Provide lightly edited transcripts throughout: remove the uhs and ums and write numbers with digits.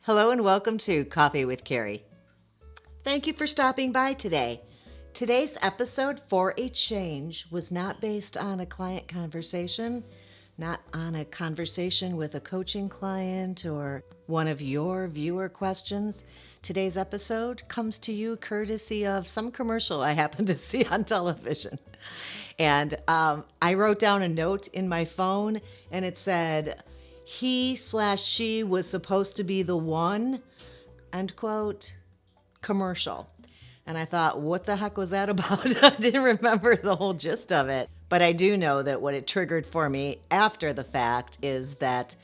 Hello and welcome to Coffee with Carey. Thank you for stopping by today. Today's episode, For a Change, was not based on a client conversation, not on a conversation with a coaching client or one of your viewer questions. Today's episode comes to you courtesy of some commercial I happened to see on television. And I wrote down a note in my phone and it said, he/she was supposed to be the one, end quote, commercial. And I thought, what the heck was that about? I didn't remember the whole gist of it. But I do know that what it triggered for me after the fact is that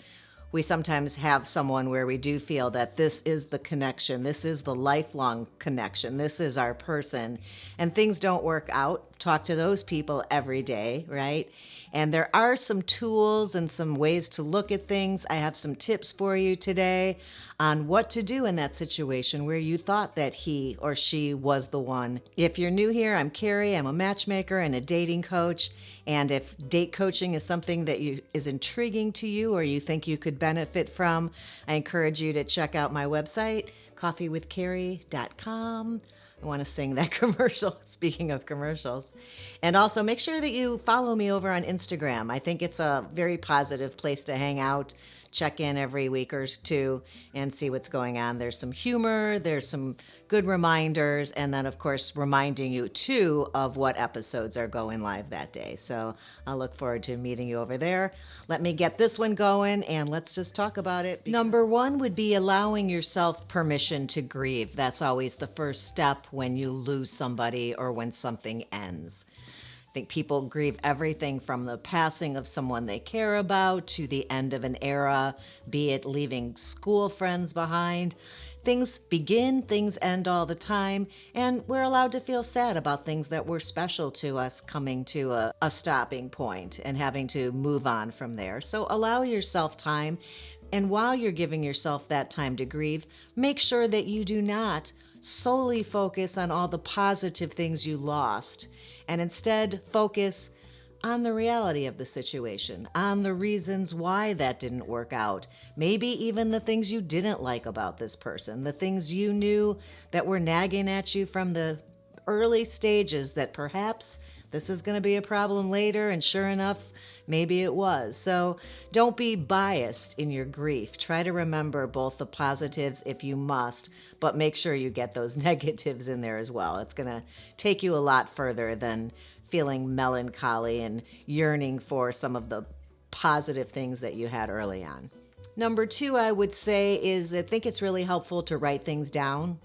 we sometimes have someone where we do feel that this is the connection, this is the lifelong connection, this is our person, and things don't work out. Talk to those people every day, right? And there are some tools and some ways to look at things. I have some tips for you today on what to do in that situation where you thought that he or she was the one. If you're new here, I'm Carey. I'm a matchmaker and a dating coach. And if date coaching is something that is intriguing to you or you think you could benefit from, I encourage you to check out my website, coffeewithcarey.com. I want to sing that commercial, speaking of commercials. And also make sure that you follow me over on Instagram. I think it's a very positive place to hang out, check in every week or two and see what's going on. There's some humor, there's some good reminders, and then of course reminding you too of what episodes are going live that day. So I'll look forward to meeting you over there. Let me get this one going and let's just talk about it. Number one would be allowing yourself permission to grieve. That's always the first step when you lose somebody or when something ends. I think people grieve everything from the passing of someone they care about to the end of an era, be it leaving school friends behind. Things begin, things end all the time, and we're allowed to feel sad about things that were special to us coming to a stopping point and having to move on from there. So allow yourself time, and while you're giving yourself that time to grieve, make sure that you do not solely focus on all the positive things you lost, and instead focus on the reality of the situation, on the reasons why that didn't work out, maybe even the things you didn't like about this person, the things you knew that were nagging at you from the early stages that perhaps this is going to be a problem later, and sure enough, maybe it was. So don't be biased in your grief. Try to remember both the positives if you must, but make sure you get those negatives in there as well. It's going to take you a lot further than feeling melancholy and yearning for some of the positive things that you had early on. Number two, I would say, is I think it's really helpful to write things down.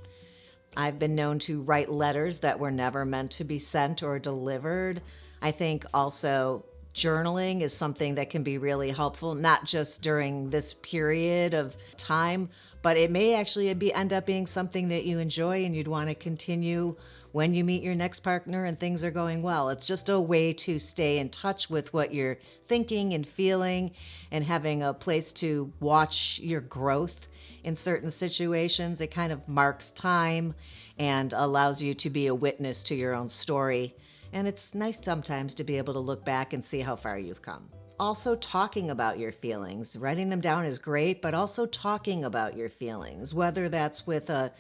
I've been known to write letters that were never meant to be sent or delivered. I think also journaling is something that can be really helpful, not just during this period of time, but it may actually end up being something that you enjoy and you'd want to continue when you meet your next partner and things are going well. It's just a way to stay in touch with what you're thinking and feeling and having a place to watch your growth in certain situations. It kind of marks time and allows you to be a witness to your own story. And it's nice sometimes to be able to look back and see how far you've come. Also, talking about your feelings. Writing them down is great, but also talking about your feelings, whether that's with a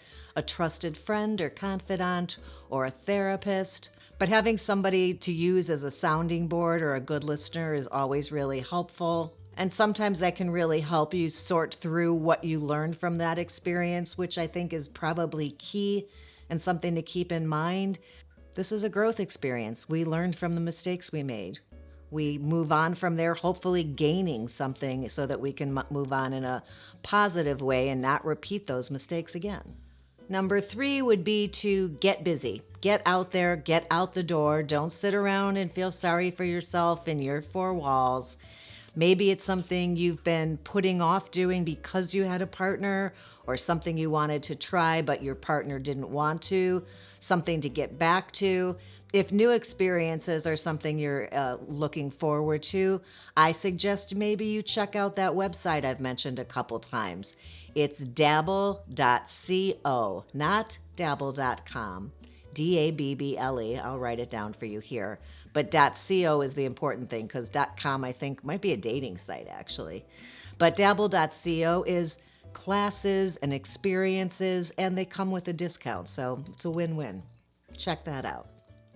trusted friend or confidant or a therapist. But having somebody to use as a sounding board or a good listener is always really helpful. And sometimes that can really help you sort through what you learned from that experience, which I think is probably key and something to keep in mind. This is a growth experience. We learned from the mistakes we made. We move on from there, hopefully gaining something so that we can move on in a positive way and not repeat those mistakes again. Number three would be to get busy. Get out there, get out the door. Don't sit around and feel sorry for yourself in your four walls. Maybe it's something you've been putting off doing because you had a partner, or something you wanted to try but your partner didn't want to, something to get back to. If new experiences are something you're looking forward to, I suggest maybe you check out that website I've mentioned a couple times. It's dabble.co, not dabble.com. D-A-B-B-L-E. I'll write it down for you here. But .co is the important thing, because .com I think might be a dating site actually. But dabble.co is classes and experiences, and they come with a discount. So it's a win-win. Check that out.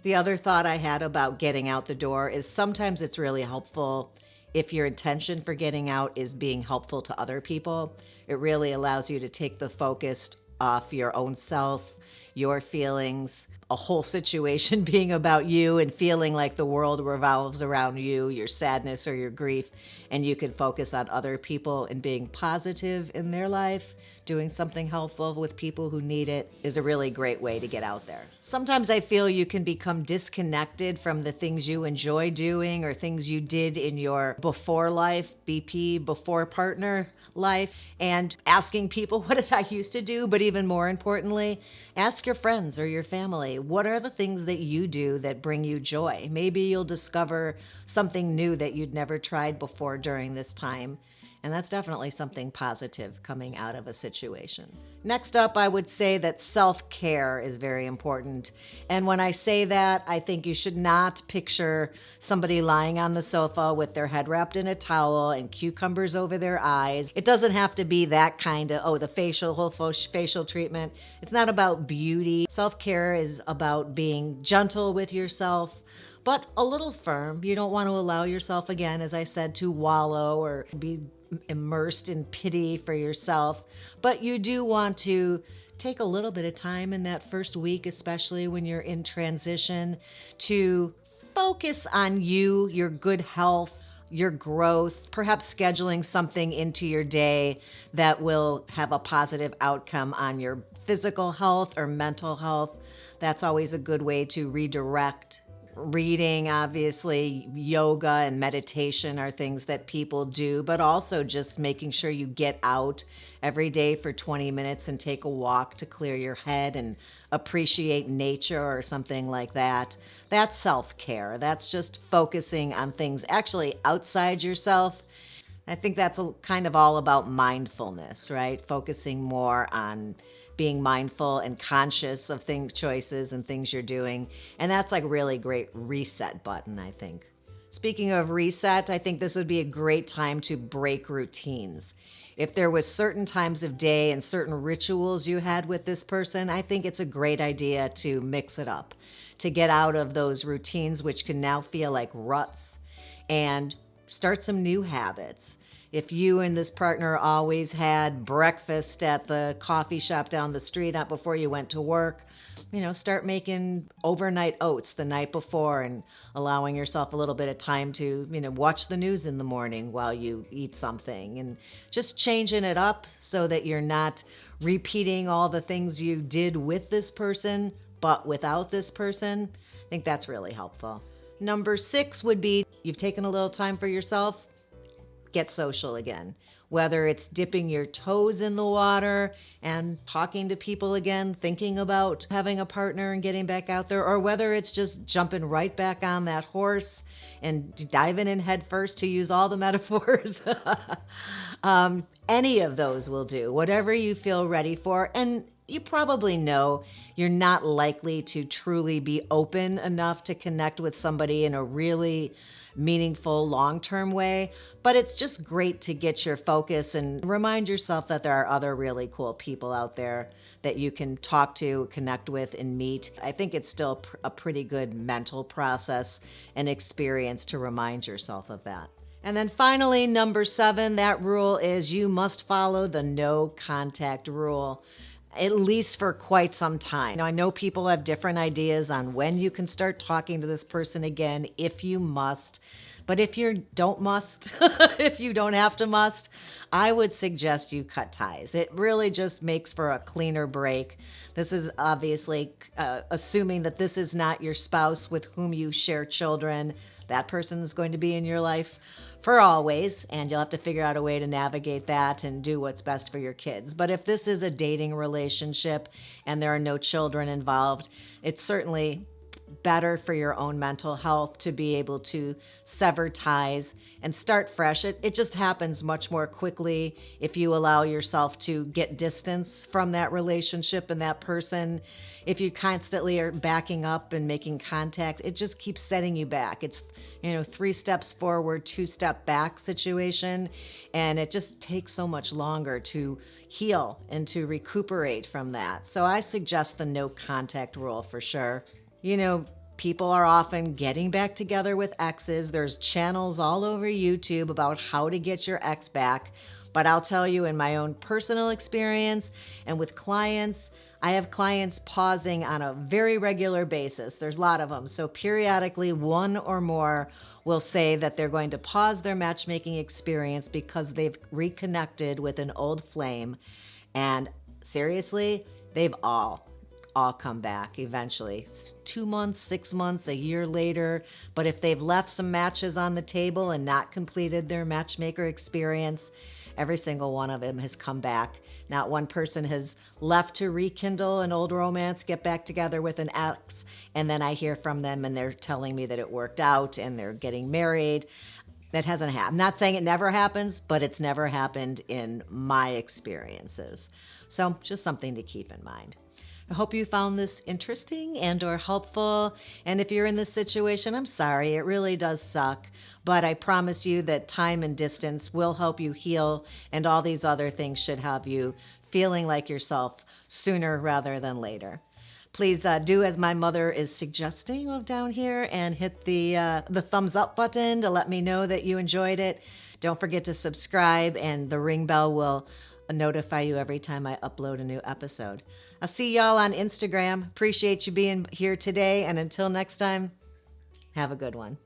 The other thought I had about getting out the door is sometimes it's really helpful if your intention for getting out is being helpful to other people. It really allows you to take the focus off your own self, your feelings, a whole situation being about you and feeling like the world revolves around you, your sadness or your grief, and you can focus on other people and being positive in their life. Doing something helpful with people who need it is a really great way to get out there. Sometimes I feel you can become disconnected from the things you enjoy doing or things you did in your before life, BP, before partner life, and asking people, what did I used to do? But even more importantly, ask your friends or your family, what are the things that you do that bring you joy? Maybe you'll discover something new that you'd never tried before during this time. And that's definitely something positive coming out of a situation. Next up, I would say that self-care is very important. And when I say that, I think you should not picture somebody lying on the sofa with their head wrapped in a towel and cucumbers over their eyes. It doesn't have to be that kind of, the whole facial treatment. It's not about beauty. Self-care is about being gentle with yourself, but a little firm. You don't want to allow yourself, again, as I said, to wallow or be immersed in pity for yourself, but you do want to take a little bit of time in that first week, especially when you're in transition, to focus on you, your good health, your growth, perhaps scheduling something into your day that will have a positive outcome on your physical health or mental health. That's always a good way to redirect. Reading, obviously, yoga and meditation are things that people do, but also just making sure you get out every day for 20 minutes and take a walk to clear your head and appreciate nature or something like that. That's self-care. That's just focusing on things actually outside yourself. I think that's kind of all about mindfulness, right? Focusing more on being mindful and conscious of choices and things you're doing. And that's like really great reset button, I think. Speaking of reset, I think this would be a great time to break routines. If there was certain times of day and certain rituals you had with this person, I think it's a great idea to mix it up, to get out of those routines, which can now feel like ruts, and start some new habits. If you and this partner always had breakfast at the coffee shop down the street before you went to work, start making overnight oats the night before and allowing yourself a little bit of time to, watch the news in the morning while you eat something, and just changing it up so that you're not repeating all the things you did with this person, but without this person. I think that's really helpful. Number 6 would be, you've taken a little time for yourself, get social again. Whether it's dipping your toes in the water and talking to people again, thinking about having a partner and getting back out there, or whether it's just jumping right back on that horse and diving in head first, to use all the metaphors. Any of those will do, whatever you feel ready for. And you probably know you're not likely to truly be open enough to connect with somebody in a really meaningful long-term way, but it's just great to get your focus and remind yourself that there are other really cool people out there that you can talk to, connect with, and meet. I think it's still a pretty good mental process and experience to remind yourself of that. And then finally, number 7, that rule is you must follow the no contact rule, at least for quite some time. Now, I know people have different ideas on when you can start talking to this person again, if you must. But if you don't must, if you don't have to must, I would suggest you cut ties. It really just makes for a cleaner break. This is obviously assuming that this is not your spouse with whom you share children. That person is going to be in your life for always, and you'll have to figure out a way to navigate that and do what's best for your kids. But if this is a dating relationship and there are no children involved, it's certainly better for your own mental health to be able to sever ties and start fresh. It just happens much more quickly if you allow yourself to get distance from that relationship and that person. If you constantly are backing up and making contact, it just keeps setting you back. It's, 3 steps forward, 2 step back situation. And it just takes so much longer to heal and to recuperate from that. So I suggest the no contact rule for sure. People are often getting back together with exes. There's channels all over YouTube about how to get your ex back. But I'll tell you, in my own personal experience and with clients, I have clients pausing on a very regular basis. There's a lot of them. So periodically, one or more will say that they're going to pause their matchmaking experience because they've reconnected with an old flame. And seriously, they've all come back eventually. 2 months, 6 months, a year later. But if they've left some matches on the table and not completed their matchmaker experience, every single one of them has come back. Not one person has left to rekindle an old romance, get back together with an ex, and then I hear from them and they're telling me that it worked out and they're getting married. That hasn't happened. I'm not saying it never happens, but it's never happened in my experiences. So just something to keep in mind. I hope you found this interesting and or helpful. And if you're in this situation, I'm sorry, it really does suck. But I promise you that time and distance will help you heal, and all these other things should have you feeling like yourself sooner rather than later. Please do as my mother is suggesting down here and hit the thumbs up button to let me know that you enjoyed it. Don't forget to subscribe, and the ring bell will notify you every time I upload a new episode. I'll see y'all on Instagram. Appreciate you being here today, and until next time, have a good one.